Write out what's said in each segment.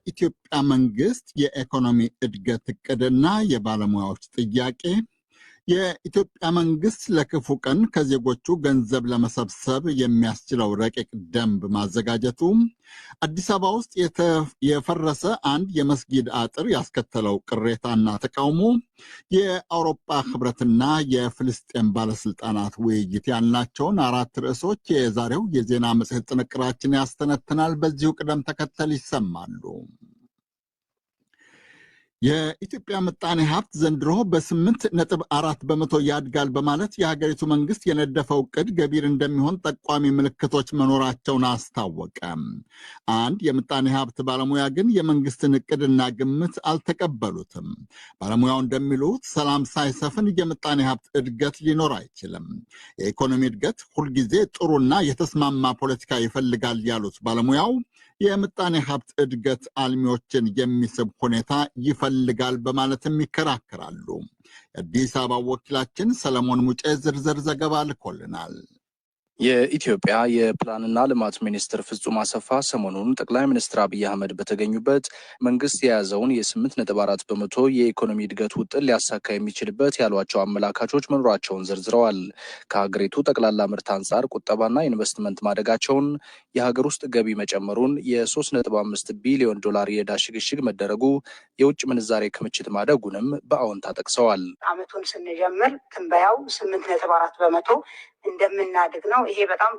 የኢትዮጵያ መንግስት የኢኮኖሚ እድገት እቅድና የባለሙያዎች ጥያቄ የኢትዮጵያ መንግስት ለክፉ ቀን ከዜጎቹ ገንዘብ ለመሰብሰብ የሚያስችለው ረቂቅ ደንብ ማዘጋጀቱ፣ አዲስ አበባ ውስጥ የፈረሰ አንድ የመስጊድ አጥር ያስከተለው ቅሬታና ተቃውሞ፣ የአውሮፓ ህብረትና የፍልስጤም ባለስልጣናት ውይይት ያልናቸውን አራት ርዕሶች የዛሬው የዜና መጽሔት ጥንቅራችን ያስተነትናል። በዚሁ ቅደም ተከተል ይሰማሉ። የኢትዮጵያ ምጣኔ ሀብት ዘንድሮ በ8.4 በመቶ ያድጋል በማለት የሀገሪቱ መንግስት የነደፈው እቅድ ገቢር እንደሚሆን ጠቋሚ ምልክቶች መኖራቸውን አስታወቀ። አንድ የምጣኔ ሀብት ባለሙያ ግን የመንግስትን እቅድና ግምት አልተቀበሉትም። ባለሙያው እንደሚሉት ሰላም ሳይሰፍን የምጣኔ ሀብት እድገት ሊኖር አይችልም። የኢኮኖሚ እድገት ሁልጊዜ ጥሩና የተስማማ ፖለቲካ ይፈልጋል ያሉት ባለሙያው የምጣኔ ሀብት እድገት አልሚዎችን የሚስብ ሁኔታ ይፈልጋል በማለትም ይከራከራሉ። የአዲስ አበባ ወኪላችን ሰለሞን ሙጬ ዝርዝር ዘገባ ልኮልናል። የኢትዮጵያ የፕላንና ልማት ሚኒስትር ፍጹም አሰፋ ሰሞኑን ጠቅላይ ሚኒስትር አብይ አህመድ በተገኙበት መንግስት የያዘውን የ8.4 በመቶ የኢኮኖሚ እድገት ውጥን ሊያሳካ የሚችልበት ያሏቸው አመላካቾች መኖራቸውን ዘርዝረዋል። ከሀገሪቱ ጠቅላላ ምርት አንጻር ቁጠባና ኢንቨስትመንት ማደጋቸውን፣ የሀገር ውስጥ ገቢ መጨመሩን፣ የ3.5 ቢሊዮን ዶላር የዕዳ ሽግሽግ መደረጉ፣ የውጭ ምንዛሬ ክምችት ማደጉንም በአዎንታ ጠቅሰዋል። አመቱን ስንጀምር ትንበያው 8.4 በመቶ እንደምናድግ ነው። ይሄ በጣም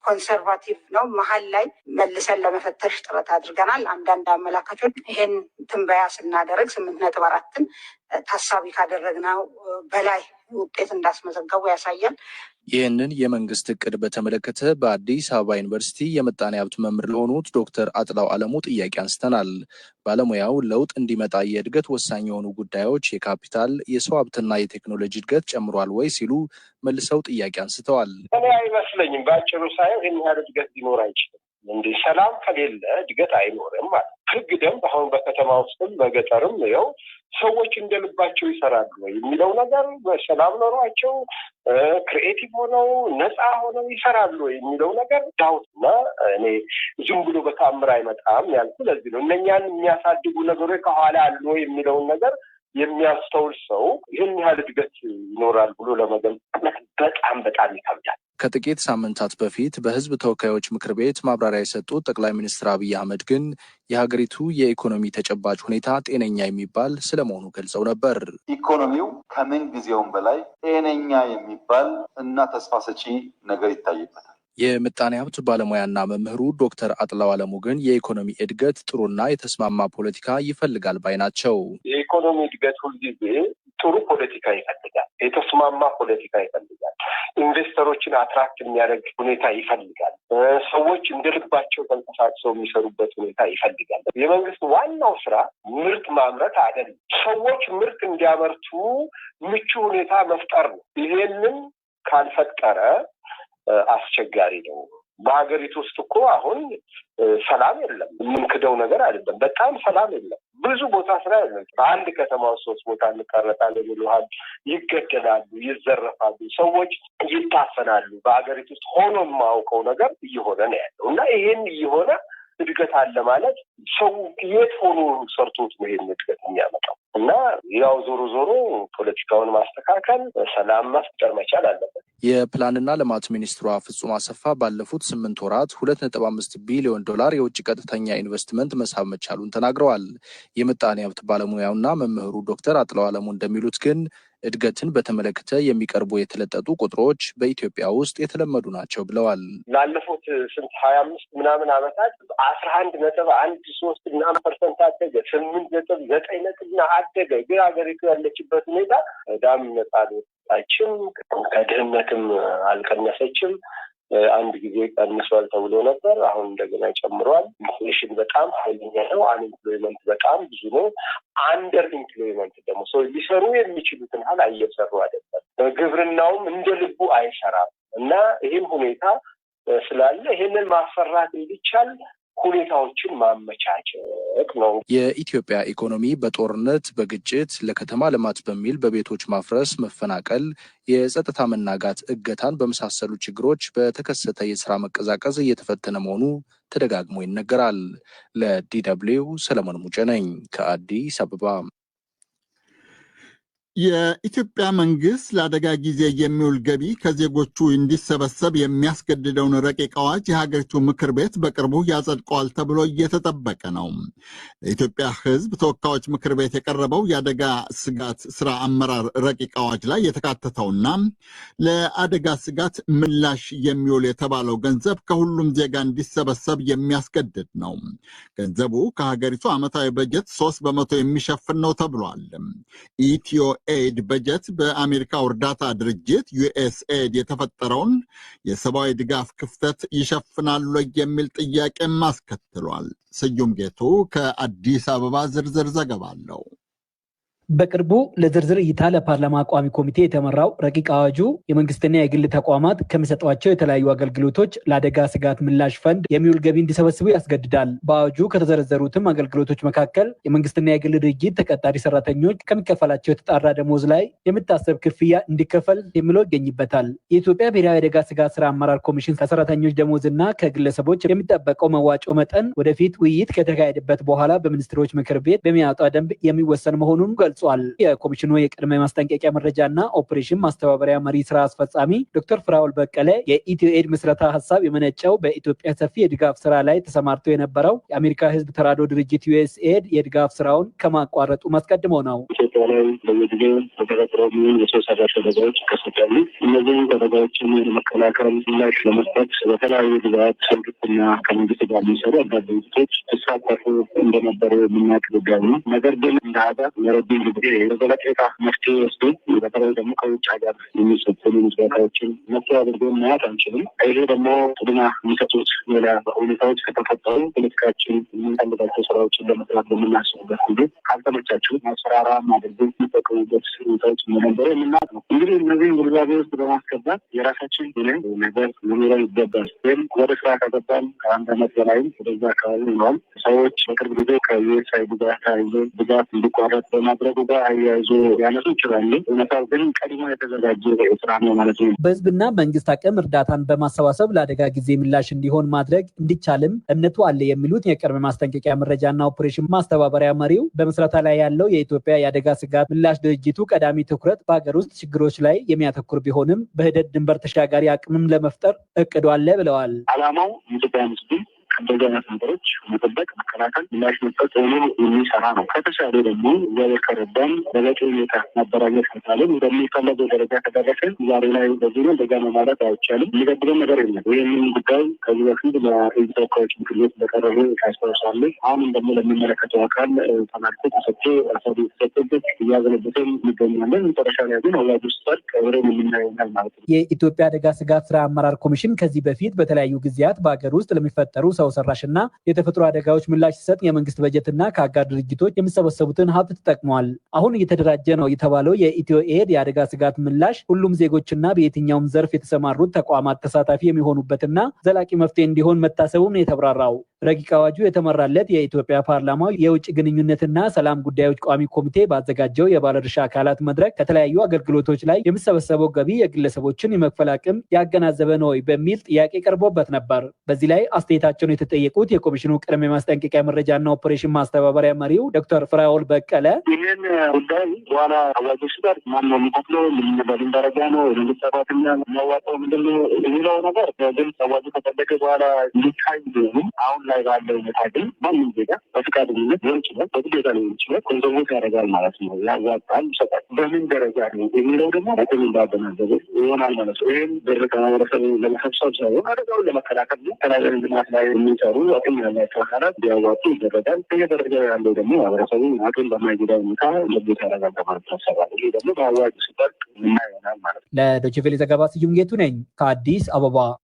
ኮንሰርቫቲቭ ነው። መሀል ላይ መልሰን ለመፈተሽ ጥረት አድርገናል። አንዳንድ አመላካቾች ይሄን ትንበያ ስናደርግ 8.4ን ታሳቢ ካደረግነው በላይ ውጤት እንዳስመዘገቡ ያሳያል። ይህንን የመንግስት እቅድ በተመለከተ በአዲስ አበባ ዩኒቨርሲቲ የምጣኔ ሀብት መምህር ለሆኑት ዶክተር አጥላው አለሙ ጥያቄ አንስተናል። ባለሙያው ለውጥ እንዲመጣ የእድገት ወሳኝ የሆኑ ጉዳዮች የካፒታል፣ የሰው ሀብትና የቴክኖሎጂ እድገት ጨምሯል ወይ ሲሉ መልሰው ጥያቄ አንስተዋል። እኔ አይመስለኝም። በአጭሩ ሳይሆን ይህን ያህል እድገት ሊኖር አይችልም። እንደ ሰላም ከሌለ እድገት አይኖርም ማለት ህግ ደንብ አሁን በከተማ ውስጥም በገጠርም ያው ሰዎች እንደልባቸው ይሰራሉ ወይ የሚለው ነገር በሰላም ኖሯቸው ክሪኤቲቭ ሆነው ነፃ ሆነው ይሰራሉ ወይ የሚለው ነገር ዳውት እና እኔ ዝም ብሎ በተአምር አይመጣም ያልኩ ለዚህ ነው። እነኛን የሚያሳድጉ ነገሮች ከኋላ አሉ የሚለውን ነገር የሚያስተውል ሰው ይህን ያህል እድገት ይኖራል ብሎ ለመገመት በጣም ይከብዳል። ከጥቂት ሳምንታት በፊት በህዝብ ተወካዮች ምክር ቤት ማብራሪያ የሰጡት ጠቅላይ ሚኒስትር አብይ አህመድ ግን የሀገሪቱ የኢኮኖሚ ተጨባጭ ሁኔታ ጤነኛ የሚባል ስለመሆኑ ገልጸው ነበር። ኢኮኖሚው ከምን ጊዜውም በላይ ጤነኛ የሚባል እና ተስፋ ሰጪ ነገር ይታይበታል። የምጣኔ ሀብት ባለሙያና መምህሩ ዶክተር አጥላው አለሙ ግን የኢኮኖሚ እድገት ጥሩና የተስማማ ፖለቲካ ይፈልጋል ባይ ናቸው። የኢኮኖሚ እድገት ሁልጊዜ ጥሩ ፖለቲካ ይፈልጋል፣ የተስማማ ፖለቲካ ይፈልጋል፣ ኢንቨስተሮችን አትራክት የሚያደርግ ሁኔታ ይፈልጋል፣ ሰዎች እንደልባቸው ተንቀሳቅሰው የሚሰሩበት ሁኔታ ይፈልጋል። የመንግስት ዋናው ስራ ምርት ማምረት አይደለም፣ ሰዎች ምርት እንዲያመርቱ ምቹ ሁኔታ መፍጠር ነው። ይሄንን ካልፈጠረ አስቸጋሪ ነው። በሀገሪቱ ውስጥ እኮ አሁን ሰላም የለም፣ የምንክደው ነገር አይደለም። በጣም ሰላም የለም። ብዙ ቦታ ስራ የለም። በአንድ ከተማ ውስጥ 3 ቦታ እንቀረጣለን ይሉሃል፣ ይገደላሉ፣ ይዘረፋሉ፣ ሰዎች ይታፈናሉ። በሀገሪቱ ውስጥ ሆኖ የማውቀው ነገር እየሆነ ነው ያለው እና ይሄን እየሆነ እድገት አለ ማለት ሰው የት ሆኖ ሰርቶት ነው ይሄን እድገት የሚያመጣው? እና ያው ዞሮ ፖለቲካውን ማስተካከል፣ ሰላም ማስፈጠር መቻል አለበት። የፕላንና ልማት ሚኒስትሯ ፍጹም አሰፋ ባለፉት 8 ወራት 2.5 ቢሊዮን ዶላር የውጭ ቀጥተኛ ኢንቨስትመንት መሳብ መቻሉን ተናግረዋል። የምጣኔ ሀብት ባለሙያውና መምህሩ ዶክተር አጥላው አለሙ እንደሚሉት ግን እድገትን በተመለከተ የሚቀርቡ የተለጠጡ ቁጥሮች በኢትዮጵያ ውስጥ የተለመዱ ናቸው ብለዋል። ላለፉት 25 ምናምን ዓመታት 11.13% አደገ፣ 8.9 አደገ። ግን ሀገሪቱ ያለችበት ሁኔታ በጣም ነጻ አልወጣችም፣ ከድህነትም አልቀነሰችም። አንድ ጊዜ ቀንሷል ተብሎ ነበር፣ አሁን እንደገና ጨምሯል። ኢንፍሌሽን በጣም ኃይለኛ ነው። አንኤምፕሎይመንት በጣም ብዙ ነው። አንደር ኢምፕሎይመንት ደግሞ ሰው ሊሰሩ የሚችሉትን ያህል እየሰሩ አይደለም። ግብርናውም እንደ ልቡ አይሰራም እና ይህም ሁኔታ ስላለ ይህንን ማሰራት እንዲቻል ሁኔታዎችን ማመቻቸት ነው። የኢትዮጵያ ኢኮኖሚ በጦርነት፣ በግጭት፣ ለከተማ ልማት በሚል በቤቶች ማፍረስ፣ መፈናቀል፣ የጸጥታ መናጋት፣ እገታን በመሳሰሉ ችግሮች በተከሰተ የስራ መቀዛቀዝ እየተፈተነ መሆኑ ተደጋግሞ ይነገራል። ለዲ.ደብሊው ሰለሞን ሙጬ ነኝ ከአዲስ አበባ። የኢትዮጵያ መንግስት ለአደጋ ጊዜ የሚውል ገቢ ከዜጎቹ እንዲሰበሰብ የሚያስገድደውን ረቂቅ አዋጅ የሀገሪቱ ምክር ቤት በቅርቡ ያጸድቀዋል ተብሎ እየተጠበቀ ነው። ለኢትዮጵያ ሕዝብ ተወካዮች ምክር ቤት የቀረበው የአደጋ ስጋት ስራ አመራር ረቂቅ አዋጅ ላይ የተካተተውና ለአደጋ ስጋት ምላሽ የሚውል የተባለው ገንዘብ ከሁሉም ዜጋ እንዲሰበሰብ የሚያስገድድ ነው። ገንዘቡ ከሀገሪቱ ዓመታዊ በጀት 3% የሚሸፍን ነው ተብሏል። ኢትዮ ኤድ በጀት በአሜሪካው እርዳታ ድርጅት ዩኤስኤድ የተፈጠረውን የሰብአዊ ድጋፍ ክፍተት ይሸፍናሉ የሚል ጥያቄም አስከትሏል። ስዩም ጌቱ ከአዲስ አበባ ዝርዝር ዘገባ አለው። በቅርቡ ለዝርዝር እይታ ለፓርላማ ቋሚ ኮሚቴ የተመራው ረቂቅ አዋጁ የመንግስትና የግል ተቋማት ከሚሰጧቸው የተለያዩ አገልግሎቶች ለአደጋ ስጋት ምላሽ ፈንድ የሚውል ገቢ እንዲሰበስቡ ያስገድዳል። በአዋጁ ከተዘረዘሩትም አገልግሎቶች መካከል የመንግስትና የግል ድርጅት ተቀጣሪ ሰራተኞች ከሚከፈላቸው የተጣራ ደሞዝ ላይ የሚታሰብ ክፍያ እንዲከፈል የሚለው ይገኝበታል። የኢትዮጵያ ብሔራዊ አደጋ ስጋት ስራ አመራር ኮሚሽን ከሰራተኞች ደሞዝና ከግለሰቦች የሚጠበቀው መዋጮ መጠን ወደፊት ውይይት ከተካሄደበት በኋላ በሚኒስትሮች ምክር ቤት በሚያወጣው ደንብ የሚወሰን መሆኑን ገልጿል። የኮሚሽኑ የቅድመ ማስጠንቀቂያ መረጃና ኦፕሬሽን ማስተባበሪያ መሪ ስራ አስፈጻሚ ዶክተር ፍራኦል በቀለ የኢትዮ ኤድ ምስረታ ሀሳብ የመነጨው በኢትዮጵያ ሰፊ የድጋፍ ስራ ላይ ተሰማርቶ የነበረው የአሜሪካ ሕዝብ ተራድኦ ድርጅት ዩኤስኤድ የድጋፍ ስራውን ከማቋረጡ አስቀድሞ ነው። ኢትዮጵያ ላይ በየጊዜው በተፈጥሮ የሰው ሰራሽ አደጋዎች ይከሰታሉ። እነዚህን አደጋዎችን ለመከላከል ምላሽ ለመስጠት በተለያዩ ግዛት መንግስትና ከመንግስት ጋር የሚሰሩ አጋር ድርጅቶች ተሳተፉ እንደነበሩ የምናውቅ ጉዳይ ነው። ነገር ግን እንደ ሀገር ለረጅም ጊዜ በዘለቄታ መፍትሄ ወስዶ በተለይ ደግሞ ከውጭ ሀገር የሚሰጡ ምስጋታዎችን መፍትሄ አድርጎ ማየት አንችልም። ይሄ ደግሞ ቅድሚያ የሚሰጡት ሌላ ሁኔታዎች ከተፈጠሩ ፖለቲካችን የምንፈልጋቸው ስራዎችን ለመስራት በምናስብበት ጊዜ ካልተመቻቸው ማስፈራራ ማድረግ የሚጠቀሙበት ሁኔታዎች እንደነበረ የምናውቅ ነው። እንግዲህ እነዚህን ግንዛቤ ውስጥ በማስገባት የራሳችን ነገር ሊኖረው ይገባል። ወይም ወደ ስራ ከገባን ከአንድ ዓመት በላይም ወደዛ አካባቢ ይሆናል። ሰዎች በቅርብ ጊዜ ከዩኤስአይዲ ጋር ተያይዞ ድጋፍ እንዲቋረጥ በማድረጉ ጋር አያይዞ ያነሱ ይችላሉ። እውነታው ግን ቀድሞ የተዘጋጀ ስራ ነው ማለት ነው። በህዝብና መንግስት አቅም እርዳታን በማሰባሰብ ለአደጋ ጊዜ ምላሽ እንዲሆን ማድረግ እንዲቻልም እምነቱ አለ የሚሉት የቅድመ ማስጠንቀቂያ መረጃና ኦፕሬሽን ማስተባበሪያ መሪው በመስራታ ላይ ያለው የኢትዮጵያ የአደጋ ስጋት ምላሽ ድርጅቱ ቀዳሚ ትኩረት በሀገር ውስጥ ችግሮች ላይ የሚያተኩር ቢሆንም በሂደት ድንበር ተሻጋሪ አቅምም ለመፍጠር እቅዱ አለ ብለዋል። ዓላማው ኢትዮጵያ ምስል እንደዚህ አይነት ነገሮች መጠበቅ፣ መከላከል፣ ምላሽ መስጠት ሆኖ የሚሰራ ነው። ከተሻለ ደግሞ እግዚአብሔር ከረዳን በበቂ ሁኔታ ማደራጀት ከቻለን እንደሚፈለገው ደረጃ ከደረሰ ዛሬ ላይ በዚህ ነው በዛ ነው ማለት አይቻልም። የሚገድበው ነገር የለም። ይህንን ጉዳይ ከዚህ በፊት ለህዝብ ተወካዮች ምክር ቤት በቀረበ ያስታውሳሉ። አሁንም ደግሞ ለሚመለከተው አካል ተመልክቶ ተሰጥቶ አሳቢ ተሰጥቶበት እያዘነበትን እንገኛለን። መጨረሻ ላይ ግን አዋጅ ውስጥ ቀብረ የምናየናል ማለት ነው። የኢትዮጵያ አደጋ ስጋት ስራ አመራር ኮሚሽን ከዚህ በፊት በተለያዩ ጊዜያት በሀገር ውስጥ ለሚፈጠሩ ሰው ሰራሽና የተፈጥሮ አደጋዎች ምላሽ ሲሰጥ የመንግስት በጀትና ከአጋር ድርጅቶች የሚሰበሰቡትን ሀብት ተጠቅመዋል። አሁን እየተደራጀ ነው የተባለው የኢትዮ ኤድ የአደጋ ስጋት ምላሽ ሁሉም ዜጎችና በየትኛውም ዘርፍ የተሰማሩት ተቋማት ተሳታፊ የሚሆኑበትና ዘላቂ መፍትሄ እንዲሆን መታሰቡን የተብራራው ረቂቅ አዋጁ የተመራለት የኢትዮጵያ ፓርላማ የውጭ ግንኙነትና ሰላም ጉዳዮች ቋሚ ኮሚቴ ባዘጋጀው የባለድርሻ አካላት መድረክ ከተለያዩ አገልግሎቶች ላይ የሚሰበሰበው ገቢ የግለሰቦችን የመክፈል አቅም ያገናዘበ ነው በሚል ጥያቄ ቀርቦበት ነበር። በዚህ ላይ አስተያየታቸውን የተጠየቁት የኮሚሽኑ ቅድመ ማስጠንቀቂያ መረጃና ኦፕሬሽን ማስተባበሪያ መሪው ዶክተር ፍራኦል በቀለ ይህን ጉዳይ በኋላ አዋጆ ሲባል ማን ነው የሚከፍለው፣ በምን ደረጃ ነው የመንግስት ሰራተኛ የሚያዋጣው ምንድነው የሚለው ነገር በግልጽ አዋጁ ከጸደቀ በኋላ ሊታይ ቢሆንም አሁን ላይ ባለው ሁኔታ ግን ማንም ዜጋ በፈቃደኝነት ሊሆን ይችላል፣ በግዴታ ሊሆን ይችላል፣ ኮንትሪቢዩት ያደርጋል ማለት ነው። ያዋጣል፣ ይሰጣል። በምን ደረጃ ነው የሚለው ደግሞ በጣም እንዳገናዘበ ይሆናል ማለት ነው። ይህም ብር ከማህበረሰቡ ለመሰብሰብ ሳይሆን አደጋውን ለመከላከል ነው። ተናገር ልማት ላይ የሚሰሩ አቅም ያላቸው አካላት ቢያዋጡ ይደረጋል። በየደረጃ ያለው ደግሞ ማህበረሰቡ አቅም በማይጎዳ ሁኔታ ለቦታ ያረጋጋ ማለት ታሰባል። ይህ ደግሞ በአዋጅ ሲጠቅ እና ይሆናል ማለት ነው። ለዶይቼ ቬለ ዘገባ ስዩም ጌቱ ነኝ ከአዲስ አበባ።